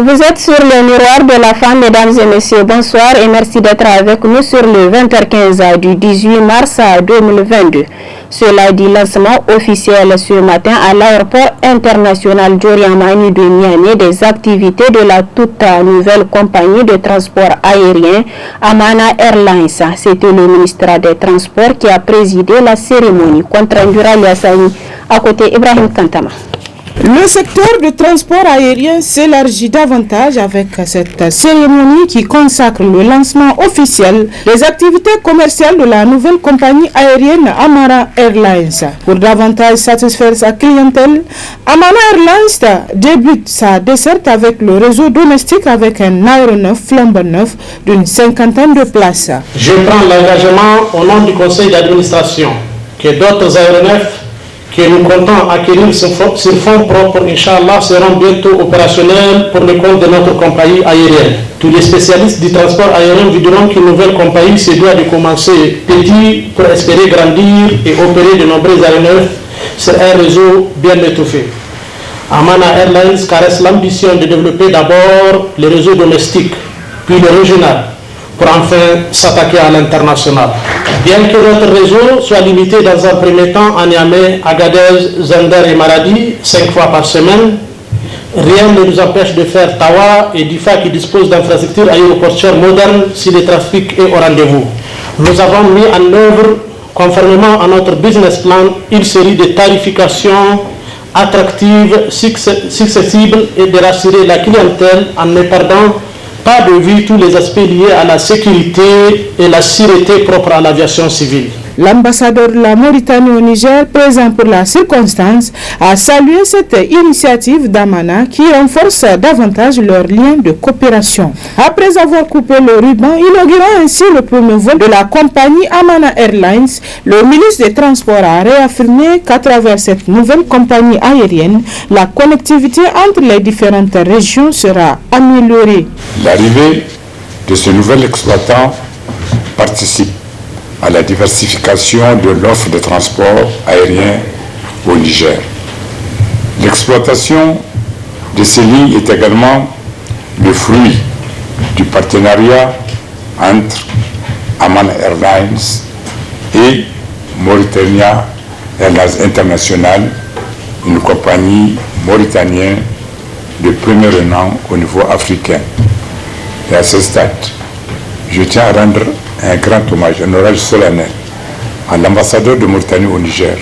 Vous êtes sur le miroir de la femme, mesdames et messieurs. Bonsoir et merci d'être avec nous sur le 20h15 du 18 mars 2022. Cela dit lancement officiel ce matin à l'aéroport international Djoriamani de Niamey des activités de la toute nouvelle compagnie de transport aérien Amana Airlines. C'était le ministre des Transports qui a présidé la cérémonie. Compte rendu Aliassani à côté Ibrahim Kantama. Le secteur du transport aérien s'élargit davantage avec cette cérémonie qui consacre le lancement officiel des activités commerciales de la nouvelle compagnie aérienne Amana Airlines. Pour davantage satisfaire sa clientèle, Amana Airlines débute sa desserte avec le réseau domestique avec un aéronef flambant neuf d'une 50aine de places. Je prends l'engagement au nom du conseil d'administration que d'autres aéronefs que nous comptons acquérir sur fonds propres, Inch'Allah, seront bientôt opérationnels pour le compte de notre compagnie aérienne. Tous les spécialistes du transport aérien vous diront qu'une nouvelle compagnie se doit de commencer petit pour espérer grandir et opérer de nombreux aéronefs sur un réseau bien étoffé. Amana Airlines caresse l'ambition de développer d'abord le réseau domestique, puis le régional, pour enfin s'attaquer à l'international. Bien que notre réseau soit limité dans un premier temps à Niamey, Agadez, Zender et Maradi, 5 fois par semaine, rien ne nous empêche de faire Tawa et Difa qui disposent d'infrastructures aéroportuaires modernes si le trafic est au rendez-vous. Nous avons mis en œuvre, conformément à notre business plan, une série de tarifications attractives, successibles et de rassurer la clientèle en ne perdant pas de vue tous les aspects liés à la sécurité et la sûreté propre à l'aviation civile. L'ambassadeur de la Mauritanie au Niger, présent pour la circonstance, a salué cette initiative d'Amana qui renforce davantage leurs liens de coopération. Après avoir coupé le ruban, inaugurant ainsi le premier vol de la compagnie Amana Airlines, le ministre des Transports a réaffirmé qu'à travers cette nouvelle compagnie aérienne, la connectivité entre les différentes régions sera améliorée. L'arrivée de ce nouvel exploitant participe à la diversification de l'offre de transport aérien au Niger. L'exploitation de ces lignes est également le fruit du partenariat entre Amana Airlines et Mauritania Airlines International, une compagnie mauritanienne de premier rang au niveau africain. Et à ce stade, je tiens à rendre un grand hommage, un hommage solennel à l'ambassadeur de Mauritanie au Niger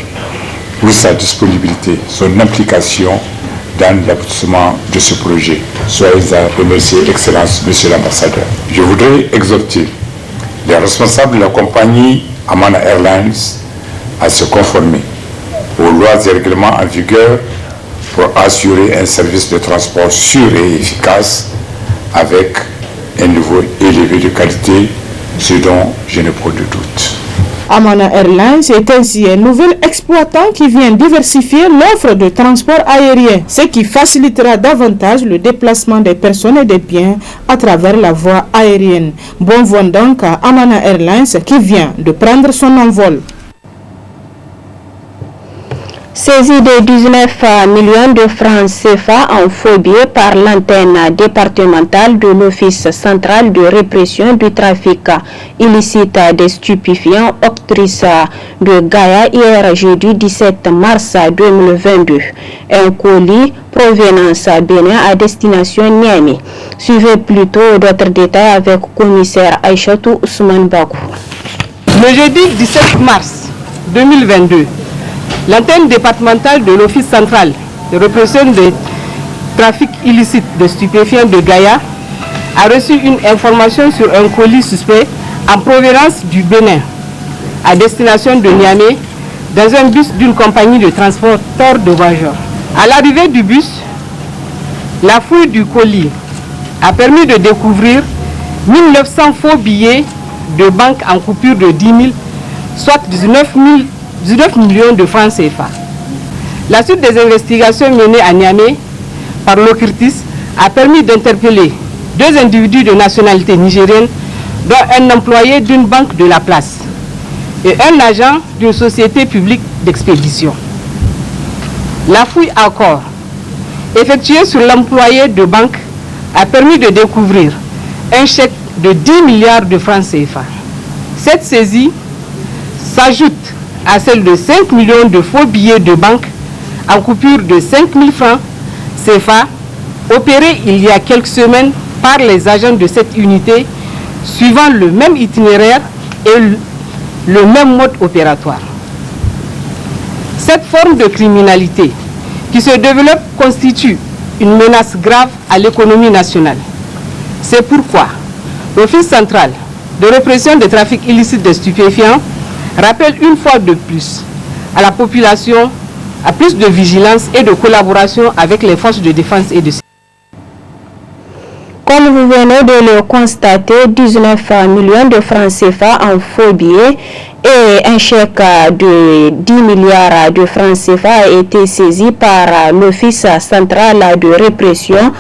pour sa disponibilité, son implication dans l'aboutissement de ce projet. Soyez à remercier, Excellence, Monsieur l'ambassadeur. Je voudrais exhorter les responsables de la compagnie Amana Airlines à se conformer aux lois et règlements en vigueur pour assurer un service de transport sûr et efficace avec un niveau élevé de qualité, ce dont je n'ai pas de doute. Amana Airlines est ainsi un nouvel exploitant qui vient diversifier l'offre de transport aérien, ce qui facilitera davantage le déplacement des personnes et des biens à travers la voie aérienne. Bon vent donc à Amana Airlines qui vient de prendre son envol. Saisie de 19 millions de francs CFA en faux billets par l'antenne départementale de l'Office central de répression du trafic illicite des stupéfiants, octrice de Gaïa, hier jeudi 17 mars 2022. Un colis provenance Bénin à destination Niamey. Suivez plutôt d'autres détails avec commissaire Aïchatou Ousmane Bakou. Le jeudi 17 mars 2022, l'antenne départementale de l'Office central de répression des trafics illicites de stupéfiants de Gaïa a reçu une information sur un colis suspect en provenance du Bénin à destination de Niamey dans un bus d'une compagnie de transporteurs de voyageurs. À l'arrivée du bus, la fouille du colis a permis de découvrir 1900 faux billets de banque en coupure de 10 000, soit 19 millions de francs CFA. La suite des investigations menées à Niamey par l'OCRTIS a permis d'interpeller 2 individus de nationalité nigérienne, dont un employé d'une banque de la place et un agent d'une société publique d'expédition. La fouille à corps effectuée sur l'employé de banque a permis de découvrir un chèque de 10 milliards de francs CFA. Cette saisie s'ajoute à celle de 5 millions de faux billets de banque en coupure de 5 000 francs CFA opérés il y a quelques semaines par les agents de cette unité suivant le même itinéraire et le même mode opératoire. Cette forme de criminalité qui se développe constitue une menace grave à l'économie nationale. C'est pourquoi l'Office central de répression des trafics illicites de stupéfiants rappelle une fois de plus à la population à plus de vigilance et de collaboration avec les forces de défense et de sécurité. Comme vous venez de le constater, 19 millions de francs CFA en faux billets et un chèque de 10 milliards de francs CFA a été saisi par l'Office central de répression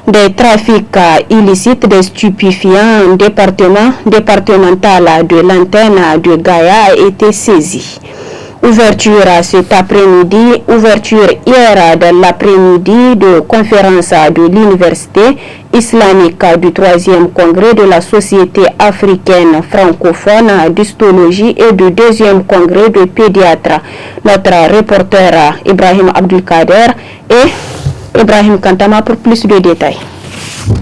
des trafics illicites des stupéfiants départemental de l'antenne de Gaïa a été saisi. Ouverture cet après-midi, ouverture hier de l'après-midi de conférence de l'Université islamique du 3e congrès de la Société africaine francophone d'histologie et du 2e congrès de pédiatres. Notre reporter Ibrahim Abdelkader et Ibrahim Kantama pour plus de détails.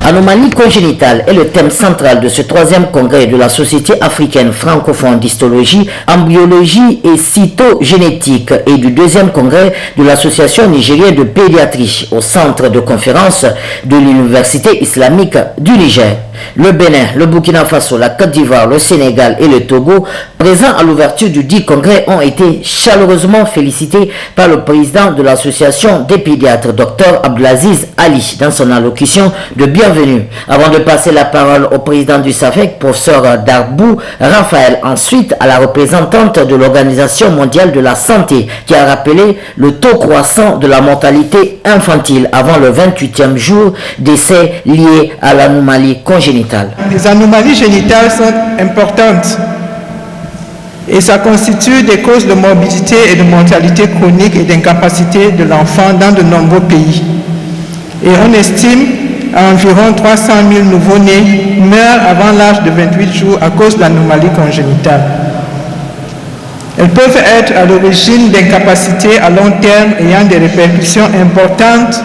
Anomalie congénitale est le thème central de ce 3e congrès de la Société africaine francophone d'histologie, embryologie et cytogénétique et du 2e congrès de l'Association nigérienne de pédiatrie au centre de conférence de l'Université islamique du Niger. Le Bénin, le Burkina Faso, la Côte d'Ivoire, le Sénégal et le Togo, présents à l'ouverture du dit congrès, ont été chaleureusement félicités par le président de l'association des pédiatres, Dr Abdelaziz Ali, dans son allocution de bienvenue. Avant de passer la parole au président du SAFEC, professeur Darbou Raphaël, ensuite à la représentante de l'Organisation mondiale de la santé, qui a rappelé le taux croissant de la mortalité infantile avant le 28e jour d'essai lié à l'anomalie congénitale. Les anomalies génitales sont importantes et ça constitue des causes de morbidité et de mortalité chronique et d'incapacité de l'enfant dans de nombreux pays. Et on estime à environ 300 000 nouveau-nés meurent avant l'âge de 28 jours à cause de l'anomalie congénitale. Elles peuvent être à l'origine d'incapacités à long terme ayant des répercussions importantes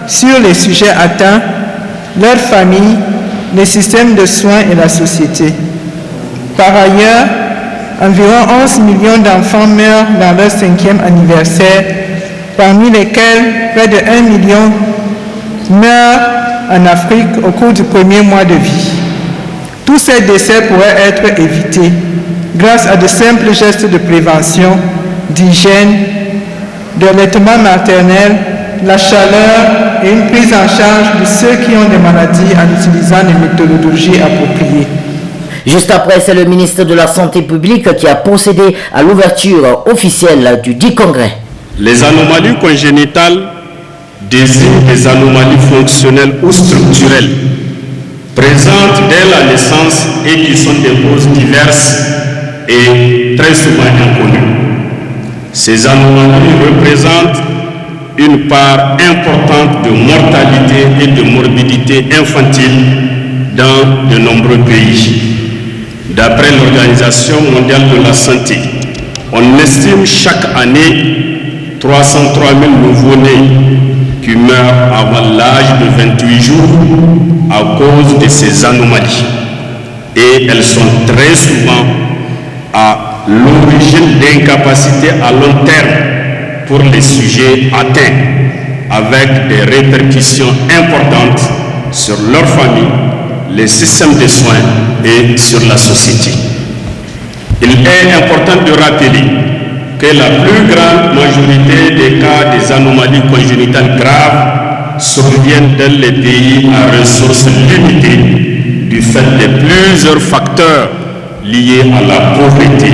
sur les sujets atteints, leur famille, les systèmes de soins et la société. Par ailleurs, environ 11 millions d'enfants meurent dans leur 5e anniversaire, parmi lesquels près de 1 million meurent en Afrique au cours du premier mois de vie. Tous ces décès pourraient être évités grâce à de simples gestes de prévention, d'hygiène, d'allaitement maternel, la chaleur et une prise en charge de ceux qui ont des maladies en utilisant des méthodologies appropriées. Juste après, c'est le ministre de la Santé publique qui a procédé à l'ouverture officielle du dit congrès. Les anomalies congénitales désignent des anomalies fonctionnelles ou structurelles présentes dès la naissance et qui sont des causes diverses et très souvent inconnues. Ces anomalies représentent une part importante de mortalité et de morbidité infantile dans de nombreux pays. D'après l'Organisation mondiale de la santé, on estime chaque année 303 000 nouveau-nés qui meurent avant l'âge de 28 jours à cause de ces anomalies. Et elles sont très souvent à l'origine d'incapacités à long terme pour les sujets atteints, avec des répercussions importantes sur leur famille, les systèmes de soins et sur la société. Il est important de rappeler que la plus grande majorité des cas des anomalies congénitales graves surviennent dans les pays à ressources limitées du fait de plusieurs facteurs liés à la pauvreté,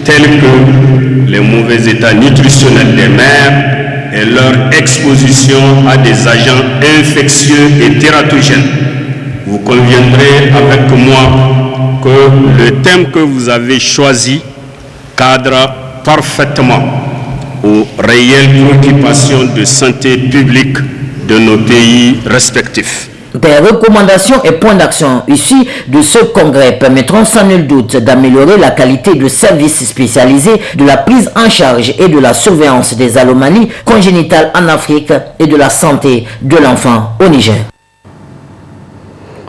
tels que les mauvais états nutritionnels des mères et leur exposition à des agents infectieux et tératogènes. Vous conviendrez avec moi que le thème que vous avez choisi cadre parfaitement aux réelles préoccupations de santé publique de nos pays respectifs. Des recommandations et points d'action issus de ce congrès permettront sans nul doute d'améliorer la qualité de services spécialisés, de la prise en charge et de la surveillance des anomalies congénitales en Afrique et de la santé de l'enfant au Niger.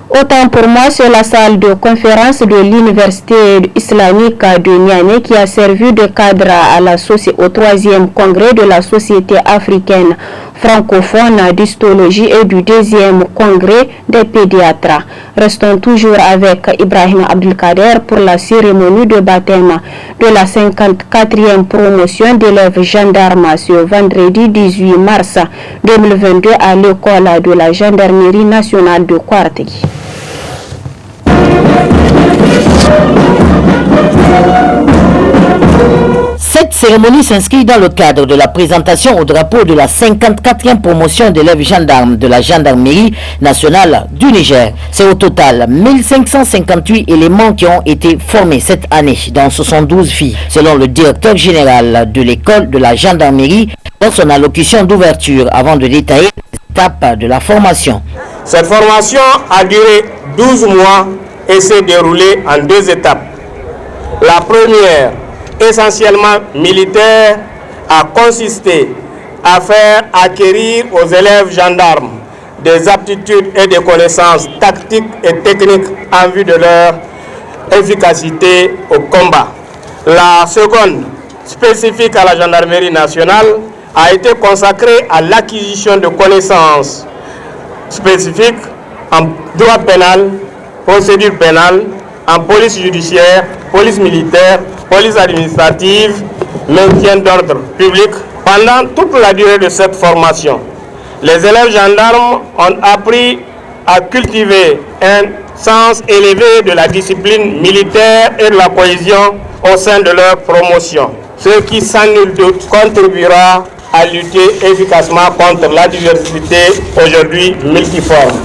Autant pour moi sur la salle de conférence de l'Université islamique de Niamey qui a servi de cadre au 3e congrès de la Société africaine francophone d'histologie et du 2e congrès des pédiatres. Restons toujours avec Ibrahim Abdelkader pour la cérémonie de baptême de la 54e promotion d'élèves gendarmes ce vendredi 18 mars 2022 à l'école de la gendarmerie nationale de Kouartagui. Cette cérémonie s'inscrit dans le cadre de la présentation au drapeau de la 54e promotion d'élèves gendarmes de la gendarmerie nationale du Niger. C'est au total 1558 éléments qui ont été formés cette année, dont 72 filles, selon le directeur général de l'école de la gendarmerie dans son allocution d'ouverture avant de détailler les étapes de la formation. Cette formation a duré 12 mois et s'est déroulée en 2 étapes. La première, essentiellement militaire, a consisté à faire acquérir aux élèves gendarmes des aptitudes et des connaissances tactiques et techniques en vue de leur efficacité au combat. La seconde, spécifique à la gendarmerie nationale, a été consacrée à l'acquisition de connaissances spécifiques en droit pénal, procédure pénale, en police judiciaire, police militaire, police administrative, maintien d'ordre public. Pendant toute la durée de cette formation, les élèves gendarmes ont appris à cultiver un sens élevé de la discipline militaire et de la cohésion au sein de leur promotion, ce qui sans nul doute contribuera à lutter efficacement contre la diversité aujourd'hui multiforme.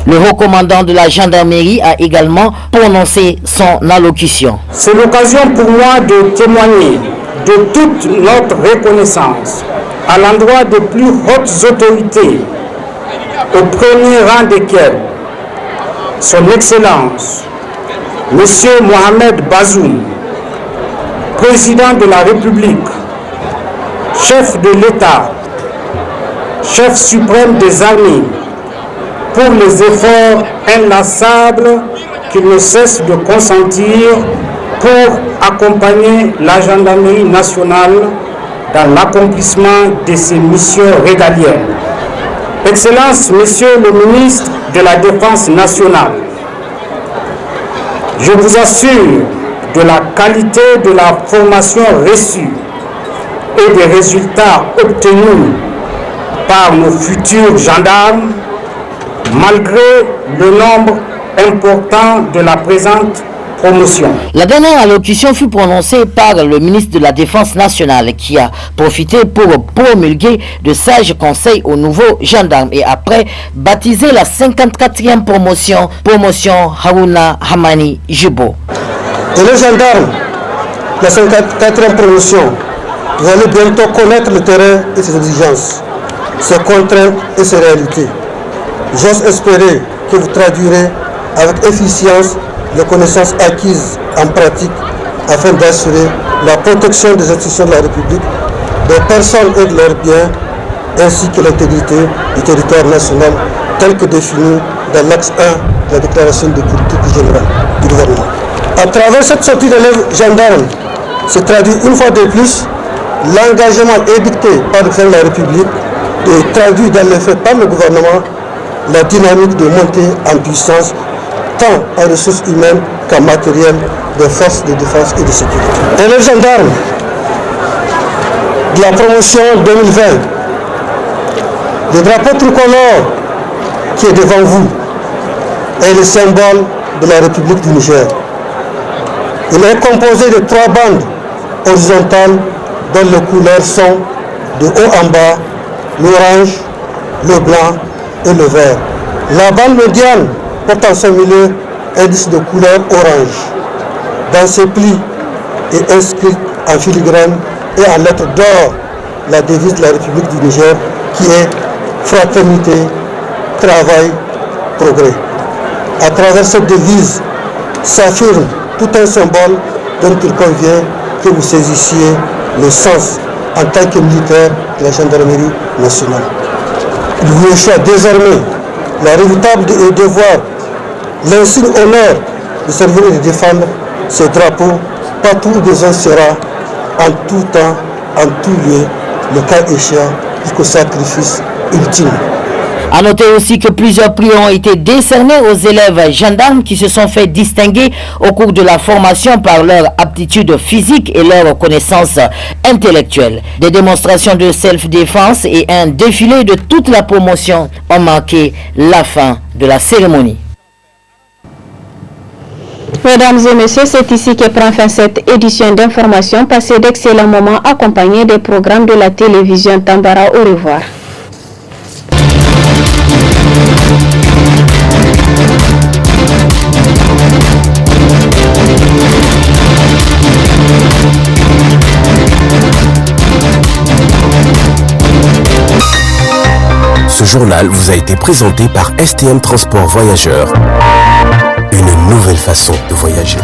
Le haut commandant de la gendarmerie a également prononcé son allocution. C'est l'occasion pour moi de témoigner de toute notre reconnaissance à l'endroit des plus hautes autorités, au premier rang desquelles Son Excellence, M. Mohamed Bazoum, Président de la République, chef de l'État, chef suprême des armées, pour les efforts inlassables qu'il ne cesse de consentir pour accompagner la gendarmerie nationale dans l'accomplissement de ses missions régaliennes. Excellence, Monsieur le ministre de la Défense nationale, je vous assure de la qualité de la formation reçue et des résultats obtenus par nos futurs gendarmes, malgré le nombre important de la présente promotion. La dernière allocution fut prononcée par le ministre de la Défense nationale qui a profité pour promulguer de sages conseils aux nouveaux gendarmes et après baptiser la 54e promotion Haruna Hamani Jibo. Et les gendarmes, la 54e promotion, vous allez bientôt connaître le terrain et ses exigences, ses contraintes et ses réalités. J'ose espérer que vous traduirez avec efficience les connaissances acquises en pratique afin d'assurer la protection des institutions de la République, des personnes et de leurs biens, ainsi que l'intégrité du territoire national tel que défini dans l'axe 1 de la déclaration de politique générale du gouvernement. À travers cette sortie d'élèves gendarmes se traduit une fois de plus l'engagement édicté par le président de la République et traduit dans les faits par le gouvernement la dynamique de montée en puissance tant en ressources humaines qu'en matériel des forces de défense et de sécurité. Et les gendarmes de la promotion 2020, le drapeau tricolore qui est devant vous est le symbole de la République du Niger. Il est composé de 3 bandes horizontales dont les couleurs sont de haut en bas l'orange, le blanc et le vert. La bande médiane porte en son milieu un disque de couleur orange. Dans ses plis est inscrite en filigrane et en lettres d'or la devise de la République du Niger qui est fraternité, travail, progrès. À travers cette devise s'affirme tout un symbole dont il convient que vous saisissiez le sens en tant que militaire de la gendarmerie nationale. Il vous échoit désormais la redoutable devoir, l'insigne honneur de servir et de défendre ce drapeau partout où besoin sera, en tout temps, en tout lieu, le cas échéant, jusqu'au sacrifice ultime. A noter aussi que plusieurs prix ont été décernés aux élèves gendarmes qui se sont fait distinguer au cours de la formation par leur aptitude physique et leur connaissance intellectuelle. Des démonstrations de self-défense et un défilé de toute la promotion ont marqué la fin de la cérémonie. Mesdames et messieurs, c'est ici que prend fin cette édition d'information. Passez d'excellents moments accompagnés des programmes de la télévision Tambara. Au revoir. Ce journal vous a été présenté par STM Transport Voyageurs. Une nouvelle façon de voyager.